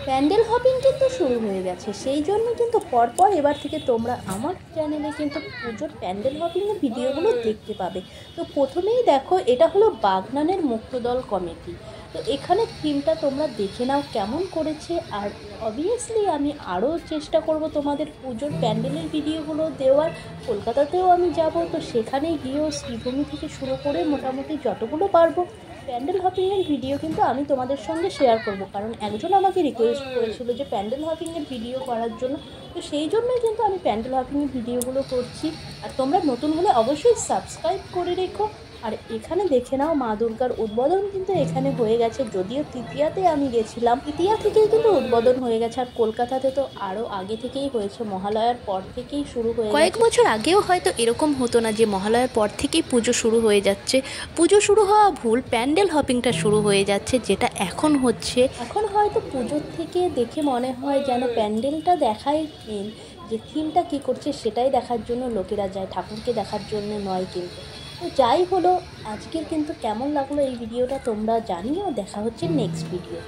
Pandal hopping কিন্তু শুরু হয়ে গেছে, সেই জন্য কিন্তু পরপর এবার থেকে তোমরা আমার চ্যানেলে কিন্তু পুজোর প্যান্ডেল হপিংয়ের ভিডিওগুলো দেখতে পাবে। তো প্রথমেই দেখো, এটা হলো বাগনানের মুক্তদল কমিটি। তো এখানে থিমটা তোমরা দেখে নাও কেমন করেছে। আর অবভিয়াসলি আমি আরও চেষ্টা করব তোমাদের পুজোর প্যান্ডেলের ভিডিওগুলো দেওয়ার। কলকাতাতেও আমি যাব, তো সেখানে গিয়েও শ্রীভূমি থেকে শুরু করে মোটামুটি যতগুলো পারবো প্যান্ডেল হপিংয়ের ভিডিও কিন্তু আমি তোমাদের সঙ্গে শেয়ার করব। কারণ একজন আমাকে রিকোয়েস্ট করেছিল যে প্যান্ডেল হপিংয়ের ভিডিও করার জন্য, তো সেই জন্যই কিন্তু আমি প্যান্ডেল হপিংয়ের ভিডিওগুলো করছি। আর তোমরা নতুন হলে অবশ্যই সাবস্ক্রাইব করে রেখো। আর এখানে দেখে নাও, মা দুর্গার উদ্বোধন কিন্তু এখানে হয়ে গেছে। যদিও তৃতীয়াতে আমি গেছিলাম, তৃতীয়া থেকেই কিন্তু উদ্বোধন হয়ে গেছে। আর কলকাতাতে তো আরও আগে থেকেই হয়েছে, মহালয়ার পর থেকেই শুরু হয়ে কয়েক বছর আগেও হয়তো এরকম হতো না যে মহালয়ার পর থেকেই পুজো শুরু হয়ে যাচ্ছে। পুজো শুরু হওয়া ভুল, প্যান্ডেল হপিংটা শুরু হয়ে যাচ্ছে, যেটা এখন হচ্ছে। এখন হয়তো পুজোর থেকে দেখে মনে হয় যেন প্যান্ডেলটা দেখাই মেন, যে থিমটা কী করছে সেটাই দেখার জন্য লোকেরা যায়, ঠাকুরকে দেখার জন্য নয়। কিন্তু তো যাই হলো, আজকের কিন্তু কেমন লাগলো এই ভিডিওটা তোমরা জানিও। দেখা হচ্ছে নেক্সট ভিডিও।